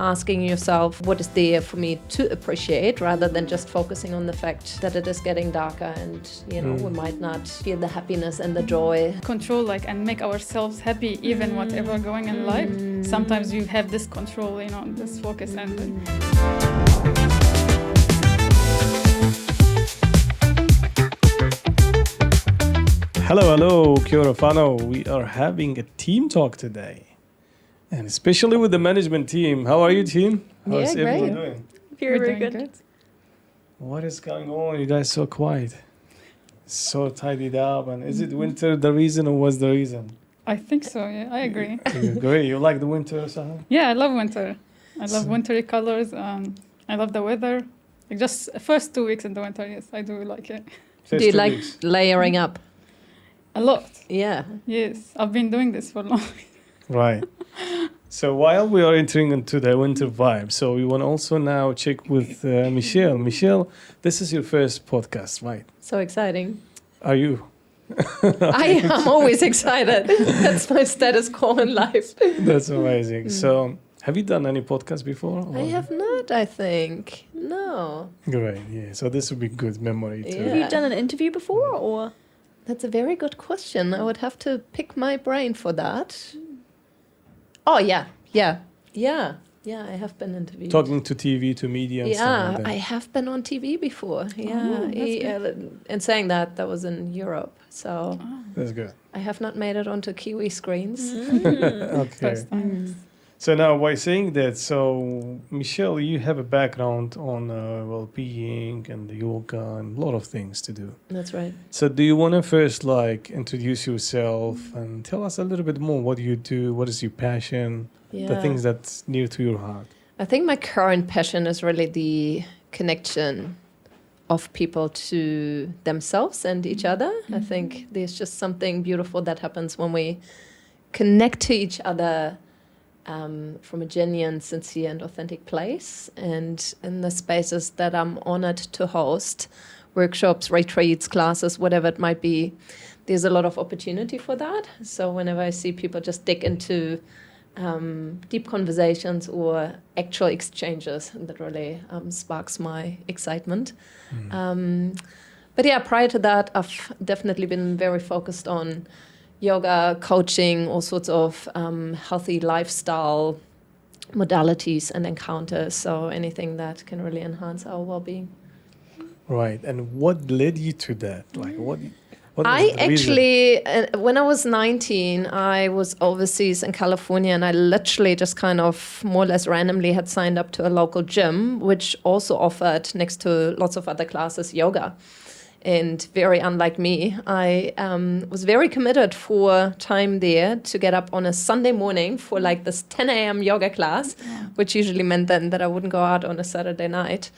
asking yourself what is there for me to appreciate rather than just focusing on the fact that it is getting darker and, you know, we might not feel the happiness and the joy. Control, like, and make ourselves happy even whatever going in life. Sometimes you have this control, you know, this focus and Hello, kia ora whanau. We are having a team talk today. And especially with the management team. How are you, team? How's everyone doing? Very good. What is going on? You guys so quiet. So tidied up. And is it winter the reason or was the reason? I think so, yeah, I agree. You agree? You like the winter, Sahar? Yeah, I love winter. I love wintry colors. I love the weather. Like just first 2 weeks in the winter, yes, I do like it. Do you like layering up? A lot. Yeah. Yes, I've been doing this for long. Right. So while we are entering into the winter vibe, so we want to also now check with Michelle. Michelle, this is your first podcast, right? So exciting. Are you? I am always excited. That's my status quo in life. That's amazing. So have you done any podcast before? I have not, I think. No. Great, yeah. So this would be good memory too. Yeah. Have you done an interview before, or? That's a very good question. I would have to pick my brain for that. Oh, yeah. I have been interviewed. Talking to TV, to media and stuff like that. I have been on TV before. Yeah. And saying that was in Europe. So That's good. I have not made it onto Kiwi screens. Okay. First time. So now by saying that, so Michelle, you have a background on well-being and the yoga and a lot of things to do. That's right. So do you want to first like introduce yourself and tell us a little bit more what you do, what is your passion, the things that's near to your heart? I think my current passion is really the connection of people to themselves and each other. I think there's just something beautiful that happens when we connect to each other from a genuine, sincere and authentic place. And in the spaces that I'm honored to host, workshops, retreats, classes, whatever it might be, there's a lot of opportunity for that. So whenever I see people just dig into deep conversations or actual exchanges, that really sparks my excitement. But yeah, prior to that, I've definitely been very focused on yoga, coaching, all sorts of healthy lifestyle modalities and encounters. So anything that can really enhance our well-being. Right. And what led you to that? Like what I was the reason? actually, when I was 19, I was overseas in California, and I literally just kind of more or less randomly had signed up to a local gym, which also offered, next to lots of other classes, yoga. And very unlike me, I was very committed for time there to get up on a Sunday morning for like this 10 a.m. yoga class, which usually meant then that I wouldn't go out on a Saturday night,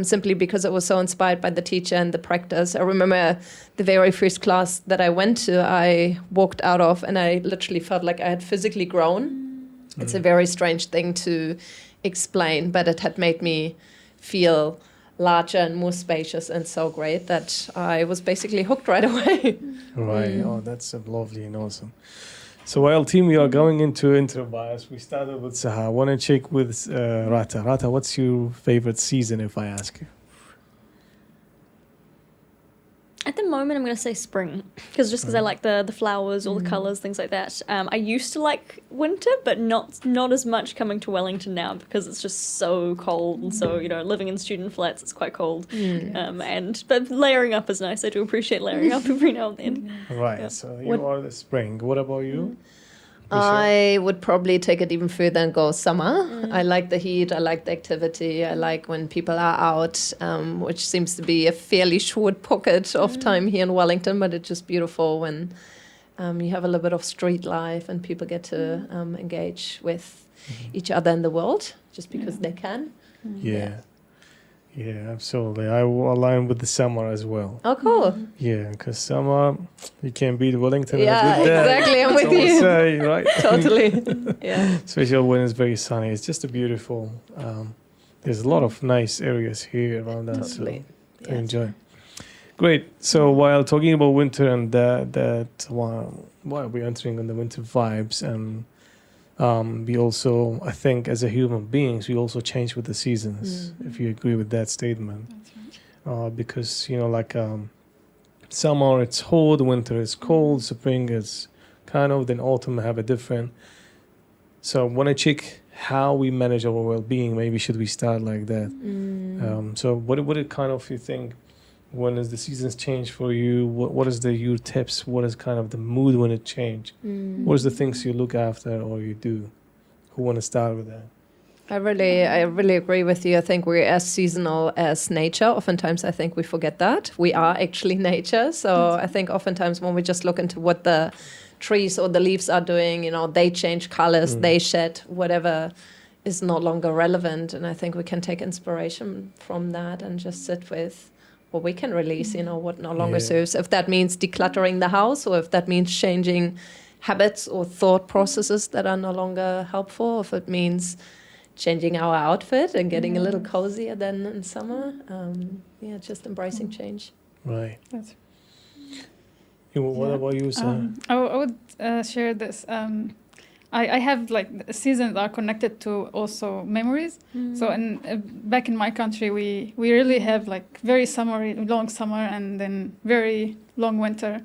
simply because I was so inspired by the teacher and the practice. I remember the very first class that I went to, I walked out of and I literally felt like I had physically grown. It's a very strange thing to explain, but it had made me feel larger and more spacious and so great that I was basically hooked right away. Right. Oh, that's lovely and awesome. So while team, we are going into interviews. We started with Sahar. I want to check with Rata. Rata, what's your favorite season if I ask you? At the moment, I'm going to say spring, because I like the flowers, all the colours, things like that. I used to like winter, but not as much coming to Wellington now because it's just so cold, and so living in student flats, it's quite cold. But layering up is nice. I do appreciate layering up every now and then. Right. Yeah. So you are the spring. What about you? I would probably take it even further and go summer. I like the heat. I like the activity. I like when people are out, which seems to be a fairly short pocket of time here in Wellington, but it's just beautiful when you have a little bit of street life and people get to engage with each other in the world just because they can. Yeah, absolutely. I will align with the summer as well. Oh, cool. Yeah, because summer, you can't beat Wellington. Yeah, in a good day. exactly. I'm That's with all I you. say, right? Totally. Yeah. Especially when it's very sunny. It's just a beautiful. There's a lot of nice areas here around us Totally. to enjoy. Great. So while talking about winter and that while we're entering on the winter vibes, We also, I think, as a human beings, we also change with the seasons. If you agree with that statement, because like summer it's hot, winter is cold, spring is kind of, then autumn have a different. So when I check how we manage our well-being, maybe should we start like that? So what it kind of you think? When is the seasons change for you? What is your tips? What is kind of the mood when it change? What is the things you look after or you do? Who want to start with that? I really agree with you. I think we're as seasonal as nature. Oftentimes, I think we forget that we are actually nature. So I think oftentimes when we just look into what the trees or the leaves are doing, they change colors, they shed, whatever is no longer relevant. And I think we can take inspiration from that and just sit with what we can release, what no longer serves. If that means decluttering the house, or if that means changing habits or thought processes that are no longer helpful, if it means changing our outfit and getting a little cozier than in summer. Just embracing change. Right. That's What about you, Sarah? I would share this. I have seasons that are connected to also memories. So back in my country, we really have very long summer and then very long winter.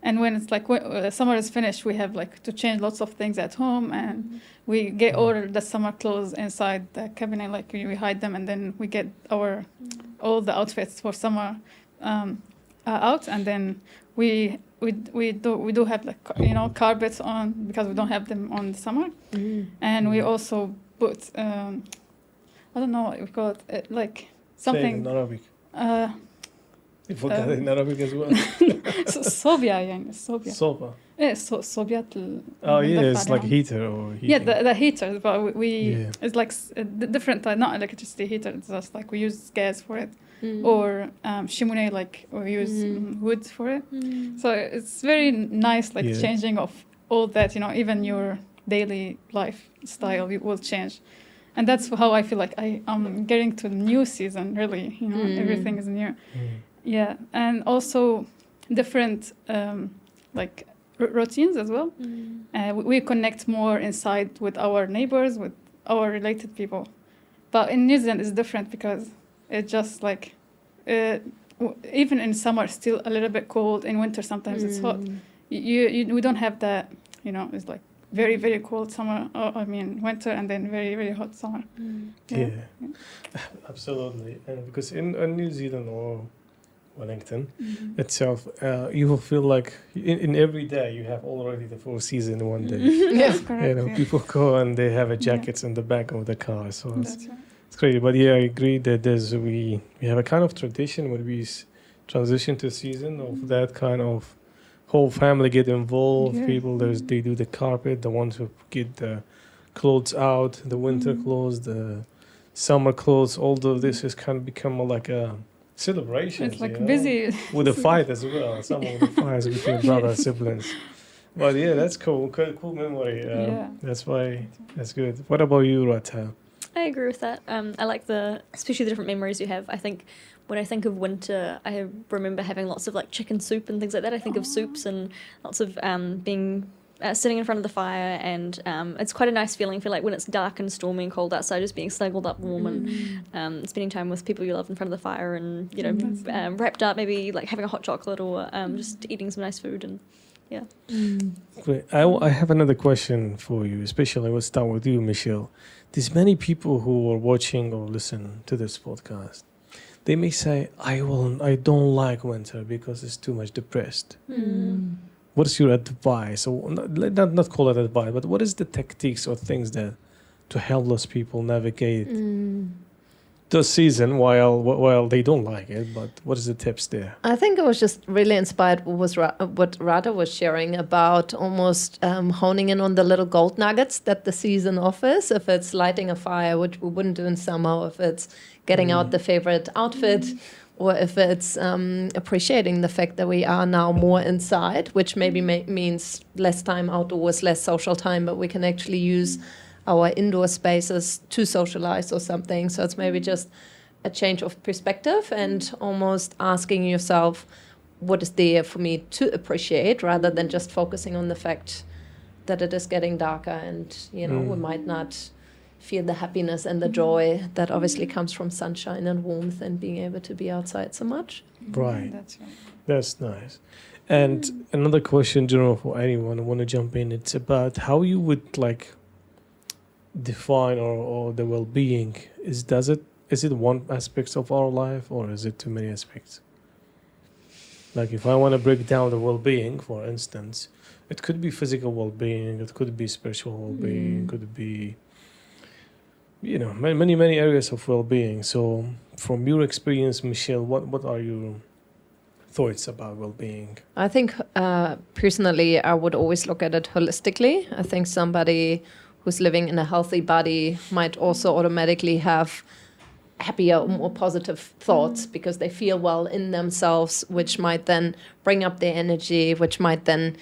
And when it's summer is finished, we have to change lots of things at home, and we get all the summer clothes inside the cabinet, we hide them, and then we get all the outfits for summer out, and then we do have carpets on because we don't have them on the summer, and we also put I don't know what we call it something. Say it in Arabic. You forgot it in Arabic as well. صوبيا يعني صوبيا. Sofa. صوبيات. Oh yeah, it's like heater or heating. Yeah, the heater, but it's different type, not electricity heater. It's just we use gas for it, or chimney, we use wood for it. So it's very nice, changing of all that. Even your daily lifestyle will change, and that's how I feel I'm getting to the new season. Really, everything is new. Yeah, and also different routines as well. We connect more inside with our neighbors, with our related people. But in New Zealand it's different because it's just even in summer it's still a little bit cold. In winter sometimes it's hot. We don't have that. It's very, very cold summer. Winter, and then very, very hot summer. Yeah. Absolutely. And because in New Zealand or Wellington itself, you will feel in every day you have already the full season in one day. Yes, correct. People go and they have jackets in the back of the car, so it's crazy. But I agree that we have a kind of tradition when we transition to season of that kind of whole family get involved. People they do the carpet, the ones who get the clothes out, the winter clothes, the summer clothes. All of this has kind of become like a celebration. It's busy with a fight as well. Some of the fights between brothers, siblings. But that's cool. Cool memory. That's good. What about you, Rata? I agree with that. I like especially the different memories you have. I think when I think of winter, I remember having lots of chicken soup and things like that. I think of soups and lots of being sitting in front of the fire, and it's quite a nice feeling for when it's dark and stormy and cold outside, just being snuggled up warm and spending time with people you love in front of the fire, and wrapped up, maybe having a hot chocolate or just eating some nice food, and Great. I have another question for you, especially we'll start with you, Michelle. There's many people who are watching or listen to this podcast. They may say, I don't like winter because it's too much depressed. What is your advice? Or not call it advice, but what is the tactics or things that to help those people navigate the season while they don't like it? But what is the tips there? I think I was just really inspired what Rada was sharing about almost honing in on the little gold nuggets that the season offers. If it's lighting a fire, which we wouldn't do in summer, or if it's getting out the favorite outfit, or if it's appreciating the fact that we are now more inside, which maybe means less time outdoors, less social time, but we can actually use our indoor spaces to socialize or something. So it's maybe just a change of perspective and almost asking yourself, what is there for me to appreciate, rather than just focusing on the fact that it is getting darker, and we might not feel the happiness and the joy that obviously comes from sunshine and warmth and being able to be outside so much. Right. That's right. That's nice. And another question, general, for anyone who want to jump in, it's about how you would like define or the well-being. Is it one aspect of our life, or is it too many aspects? Like if I want to break down the well-being, for instance, it could be physical well-being, it could be spiritual well-being, it could be many areas of well-being. So from your experience, Michelle, what are your thoughts about well-being? I think personally, I would always look at it holistically. I think somebody who's living in a healthy body might also automatically have happier, more positive thoughts because they feel well in themselves, which might then bring up their energy, which might then,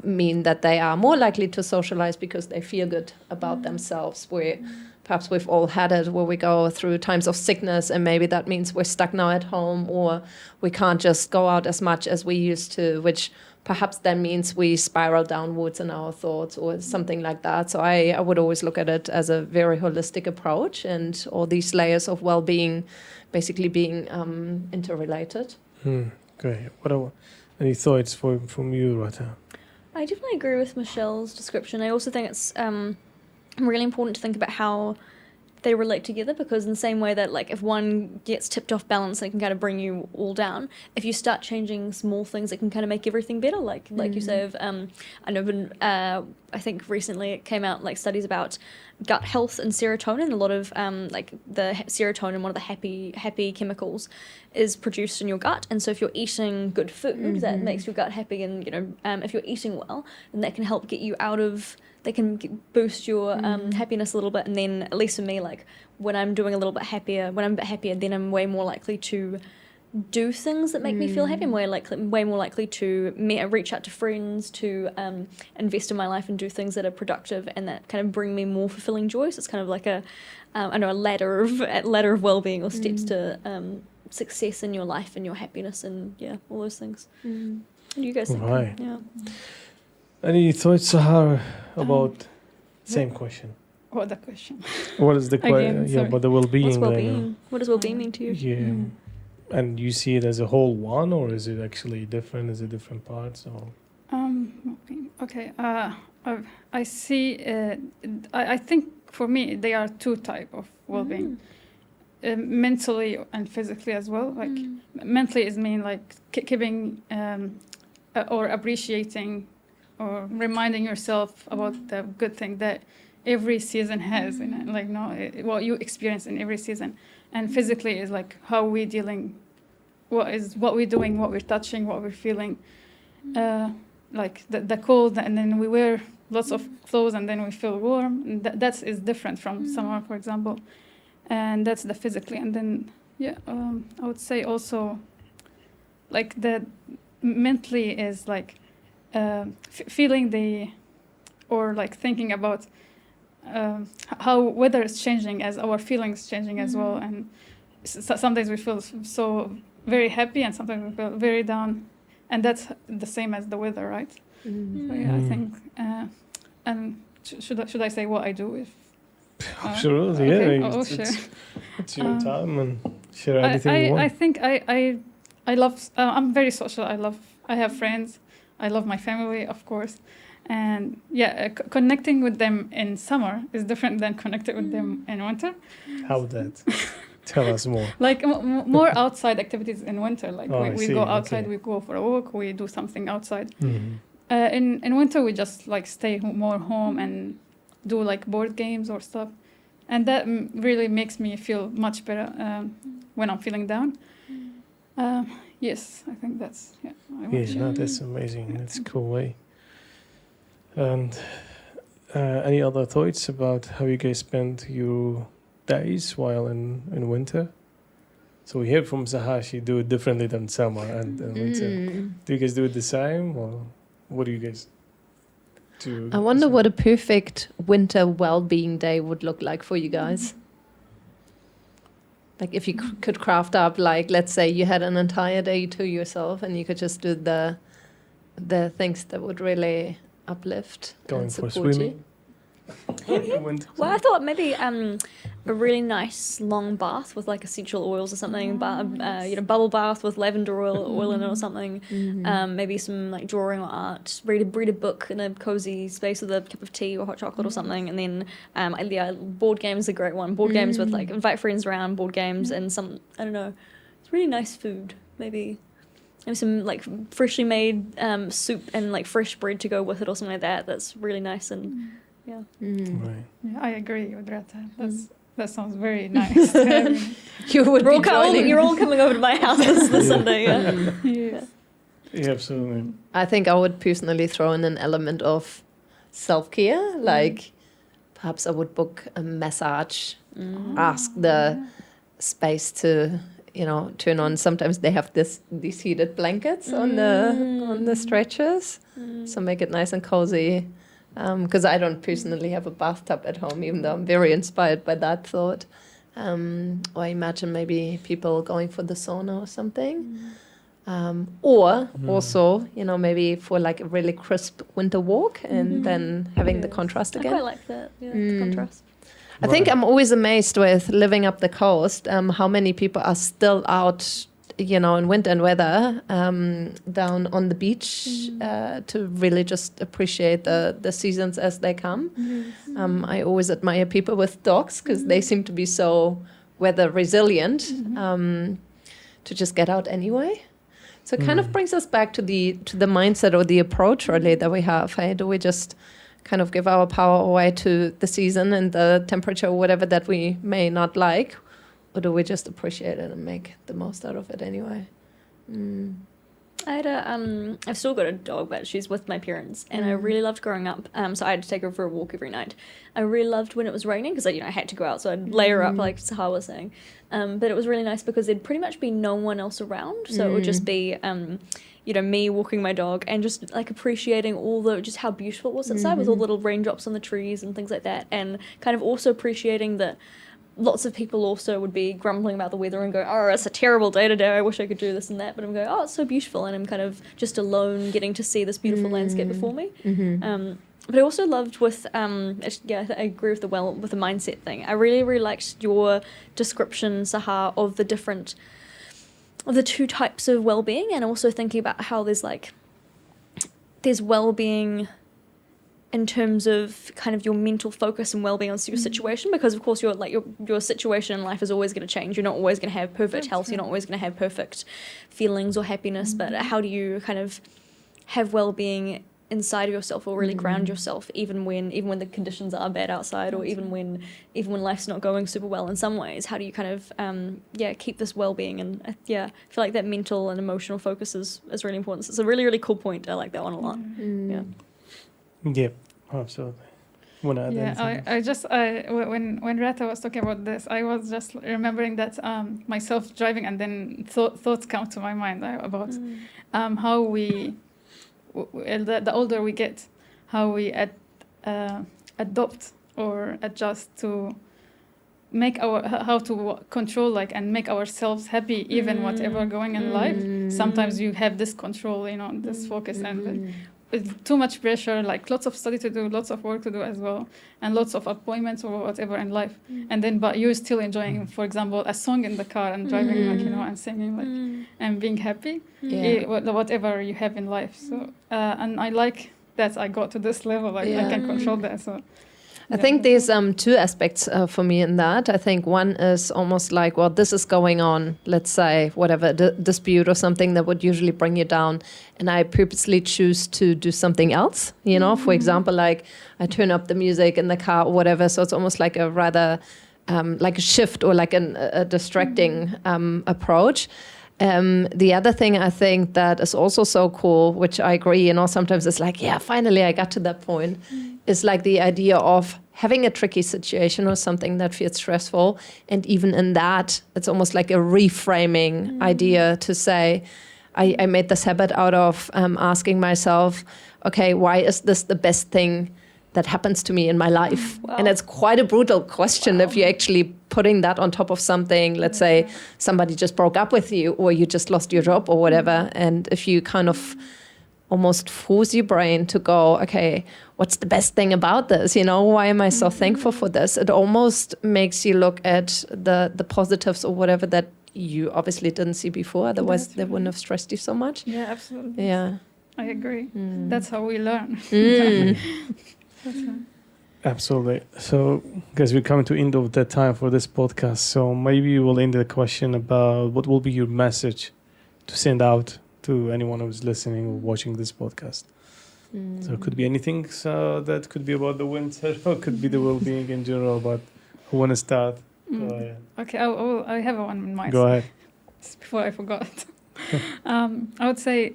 mean that they are more likely to socialize because they feel good about themselves. Where perhaps we've all had it where we go through times of sickness, and maybe that means we're stuck now at home, or we can't just go out as much as we used to, which perhaps then means we spiral downwards in our thoughts or something like that. So I would always look at it as a very holistic approach, and all these layers of well-being basically being interrelated. Great. Any thoughts from you, Rata? I definitely agree with Michelle's description. I also think it's really important to think about how they relate together, because in the same way that like if one gets tipped off balance, it can kind of bring you all down. If you start changing small things, it can kind of make everything better. Like you say, I think recently it came out like studies about gut health and serotonin. A lot of the serotonin, one of the happy chemicals, is produced in your gut. And so if you're eating good food, that makes your gut happy, and if you're eating well, then that can help get you out of. They can boost your happiness a little bit, and then at least for me, like when I'm a bit happier, then I'm way more likely to do things that make me feel happy. I'm way more likely to reach out to friends, to invest in my life and do things that are productive and that kind of bring me more fulfilling joy. So it's kind of like a ladder of well-being, or steps to success in your life and your happiness, and all those things. What do you guys think? Right. Yeah. Any thoughts, Sahara, about same question? What the question? What is the Again, question? sorry. About the well-being. What's well-being? What does well-being mean to you? Yeah. And you see it as a whole one, or is it actually different? Is it different parts? Or Okay. I see. I think for me they are two type of well-being, mentally and physically as well. Like mentally is mean like keeping or appreciating or reminding yourself about the good thing that every season has in it. Like what you experience in every season. And physically is like how we dealing, what we're doing, what we're touching, what we're feeling. Like the cold, and then we wear lots of clothes and then we feel warm. And that is different from summer, for example. And that's the physically. And then, I would say also like the mentally is like feeling or like thinking about how weather is changing as our feelings changing as well. And sometimes we feel so very happy and sometimes we feel very down. And that's the same as the weather, right? So I think, and should I say what I do if? Absolutely, okay. yeah. Sure. It's your time, and share anything you want. I think I love. I'm very social. I have friends. I love my family, of course, and connecting with them in summer is different than connecting with them in winter. How that? Tell us more. Like more outside activities in winter. Like we go outside, okay. we go for a walk, we do something outside. Mm-hmm. In winter, we just like stay more home and do like board games or stuff, and that really makes me feel much better when I'm feeling down. Yes, I think that's that's amazing. That's a cool way. And any other thoughts about how you guys spend your days while in winter? So we hear from Sahar, she do it differently than summer and winter. Do you guys do it the same, or what do you guys do? I wonder what a perfect winter well-being day would look like for you guys. Like if you could craft up, like let's say you had an entire day to yourself and you could just do the things that would really uplift Going and for support swimming. Winter. Well, I thought maybe a really nice long bath with like essential oils or something, bubble bath with lavender oil in it or something. Maybe some like drawing or art. Read a book in a cozy space with a cup of tea or hot chocolate or something, and then board games are a great one. Board games with like invite friends around, board games and some I don't know, it's really nice food. Maybe some like freshly made soup and like fresh bread to go with it or something like that. That's really nice and. Yeah. Right. Yeah, I agree with Rata. That sounds very nice. You would be joining. You're all coming over to my house this Sunday. Yeah. Yes. Yeah, absolutely. I think I would personally throw in an element of self-care, like perhaps I would book a massage, ask the space to, turn on. Sometimes they have these heated blankets on the stretchers, so make it nice and cozy. Because I don't personally have a bathtub at home, even though I'm very inspired by that thought. Or imagine maybe people going for the sauna or something. Or also, maybe for like a really crisp winter walk and then having the contrast again. I quite like that, the contrast. I think I'm always amazed with living up the coast, how many people are still out in winter and weather down on the beach to really just appreciate the seasons as they come. I always admire people with dogs because they seem to be so weather resilient to just get out anyway. So it kind of brings us back to the mindset or the approach really that we have. Hey, do we just kind of give our power away to the season and the temperature or whatever that we may not like? Or do we just appreciate it and make the most out of it anyway? I had I've still got a dog, but she's with my parents, and I really loved growing up. So I had to take her for a walk every night. I really loved when it was raining because I had to go out, so I'd lay her up like Sahar was saying. But it was really nice because there'd pretty much be no one else around, so it would just be me walking my dog and just like appreciating just how beautiful it was outside with all the little raindrops on the trees and things like that, and kind of also appreciating that. Lots of people also would be grumbling about the weather and going, oh, it's a terrible day today, I wish I could do this and that. But I'm going, oh, it's so beautiful. And I'm kind of just alone getting to see this beautiful landscape before me. But I also loved with, I agree with the mindset thing. I really, really liked your description, Sahar, of the two types of well-being, and also thinking about how there's well-being in terms of kind of your mental focus and well-being on your situation, because of course your situation in life is always going to change. You're not always going to have perfect health. You're not always going to have perfect feelings or happiness. But how do you kind of have well-being inside of yourself, or really ground yourself, even when the conditions are bad outside, or even when life's not going super well in some ways? How do you kind of keep this well-being? And I feel like that mental and emotional focus is really important. So it's a really, really cool point. I like that one a lot. Yep, absolutely. When Rata was talking about this, I was just remembering that myself driving, and then thoughts come to my mind about how we, the older we get, how we adopt or adjust to make how to control and make ourselves happy, even whatever going in life. Sometimes you have this control, this focus, and with too much pressure, like lots of study to do, lots of work to do as well, and lots of appointments or whatever in life. And then, but you're still enjoying, for example, a song in the car and driving, and singing, and being happy, whatever you have in life. So, and I like that I got to this level, I can control that. So. I think there's two aspects for me in that. I think one is almost like, well, this is going on, let's say, whatever, dispute or something that would usually bring you down. And I purposely choose to do something else, for example, like I turn up the music in the car or whatever. So it's almost like a rather like a shift or like a distracting approach. The other thing I think that is also so cool, which I agree, sometimes it's like, finally I got to that point, is like the idea of having a tricky situation or something that feels stressful. And even in that, it's almost like a reframing idea to say, I made this habit out of asking myself, okay, why is this the best thing that happens to me in my life? Wow. And it's quite a brutal question if you're actually putting that on top of something. Let's say somebody just broke up with you, or you just lost your job or whatever. And if you kind of almost force your brain to go, okay, what's the best thing about this? Why am I so thankful for this? It almost makes you look at the positives or whatever that you obviously didn't see before. Otherwise, they wouldn't have stressed you so much. Yeah, absolutely. Yeah. I agree. That's how we learn. That's right. Absolutely. So, guys, we're coming to end of the time for this podcast. So maybe we'll end the question about what will be your message to send out to anyone who's listening or watching this podcast. So it could be anything. So that could be about the winter, or it could be the well-being in general. But who want to start? Go ahead. Okay, I have one in mind. Go ahead. Before I forgot. I would say,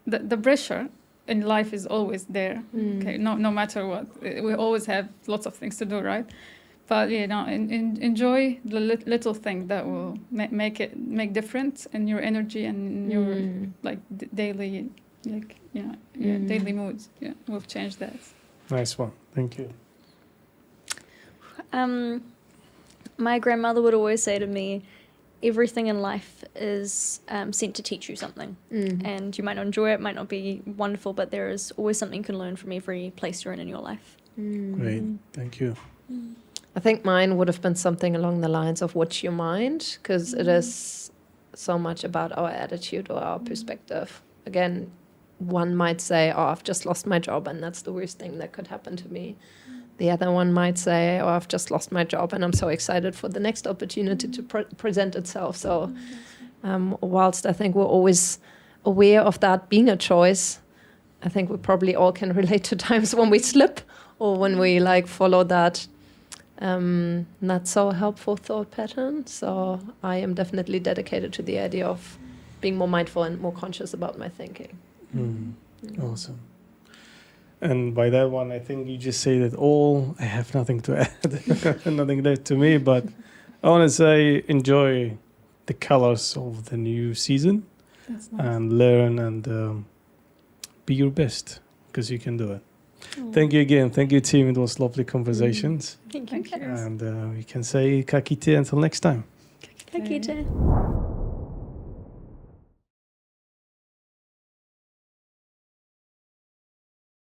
the pressure in life is always there. Okay, no matter what, we always have lots of things to do, right? But enjoy the little thing that will make difference in your energy and in your daily daily moods. Yeah, we'll change that. Nice one. Thank you. My grandmother would always say to me, everything in life is sent to teach you something. And you might not enjoy it, might not be wonderful, but there is always something you can learn from every place you're in your life. Great. Thank you. I think mine would have been something along the lines of watch your mind, because it is so much about our attitude or our perspective. Again, one might say, oh, I've just lost my job and that's the worst thing that could happen to me. The other one might say, oh, I've just lost my job and I'm so excited for the next opportunity to present itself. So whilst I think we're always aware of that being a choice, I think we probably all can relate to times when we slip or when we follow that not so helpful thought pattern. So I am definitely dedicated to the idea of being more mindful and more conscious about my thinking. Awesome. And by that one, I think you just say that all. I have nothing to add, nothing left to me, but I want to say enjoy the colors of the new season. That's nice. And learn and be your best, because you can do it. Thank you again. Thank you, team. It was lovely conversations. Thank you. Thank you. And we can say kakite until next time. Kakite.